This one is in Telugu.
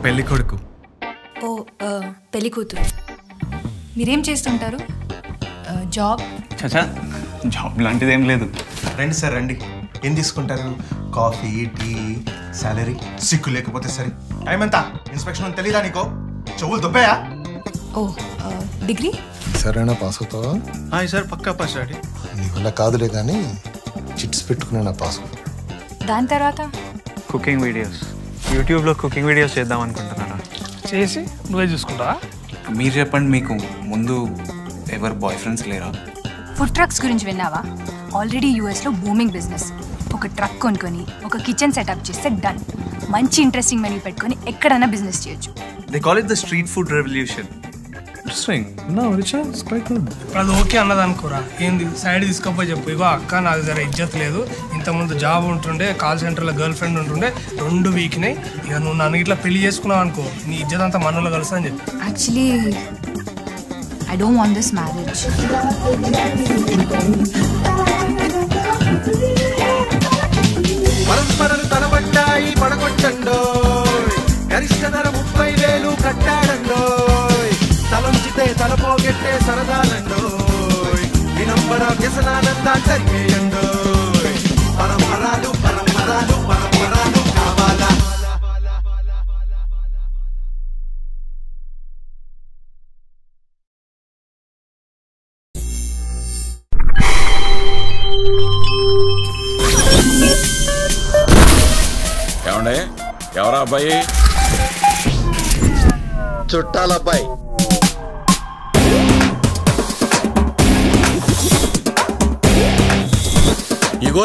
పెళ్లి కొడుకు. ఓ పెళ్లి కూతురు. మీరేం చేస్తుంటారు? జాబ్? చచా, జాబ్ లాంటిది ఏం లేదు. రండి సార్ రండి. ఏం తీసుకుంటారు? Coffee, tea, salary? సిక్కు లేకపోతే సరే. టైం ఎంత? ఇన్స్పెక్షన్ తెలీదా నీకో? చెవులు దుబ్బాయా? ఓ డిగ్రీ? సరేనా పాస్ అవుతావా? సార్ పక్కా పాస్ డాడీ. నీ వల్ల కాదులే కానీ చిట్స్ పెట్టుకున్నా పాస్. దాని తర్వాత కుకింగ్ వీడియోస్, యూట్యూబ్లో కుకింగ్ వీడియోస్ చేద్దాం అనుకుంటున్నారా? చేసి నువ్వే చూసుకుంటావా? మీరు చెప్పండి, మీకు ముందు ఎవరు బాయ్ ఫ్రెండ్స్ లేరా? ఫుడ్ ట్రక్స్ గురించి విన్నావా? ఆల్రెడీ యూఎస్లో బూమింగ్ బిజినెస్. ఒక ట్రక్ కొనుక్కొని ఒక కిచెన్ సెటప్ చేస్తే డన్. మంచి ఇంట్రెస్టింగ్ మెనూ పెట్టుకొని ఎక్కడైనా బిజినెస్ చేయొచ్చు. They call it the street food revolution. Interesting. అది ఓకే అన్నది అనుకోరా, ఏంది సైడ్ తీసుకోపోయి చెప్పు. ఇగో అక్క నాకు జర ఇజ్జత్ లేదు, ఇంతకుముందు జాబ్ ఉంటుండే, కాల్ సెంటర్లో గర్ల్ ఫ్రెండ్ ఉంటుండే, 2 వీక్నాయి. ఇక నువ్వు నన్ను ఇట్లా పెళ్లి చేసుకున్నావు అనుకో, నీ ఇజ్జత్ అంతా మనలో కలుస్తా అని చెప్పి. Actually I don't want this marriage. పరంపరలు తలబడ్డాయి పడగొట్టండో, గరిష్ట ధర 30,000 కట్టాడండో, తలంచితే తలపోగెట్టే సరదాలండో, వినంబర వ్యసనానందా జరిగేయండో. పరంపరాలు పరంపరాలు పరంపరాలు కావాలా? ఏమండే, ఎవరా అబ్బాయి? చుట్టాలబ్బాయి. ఇగో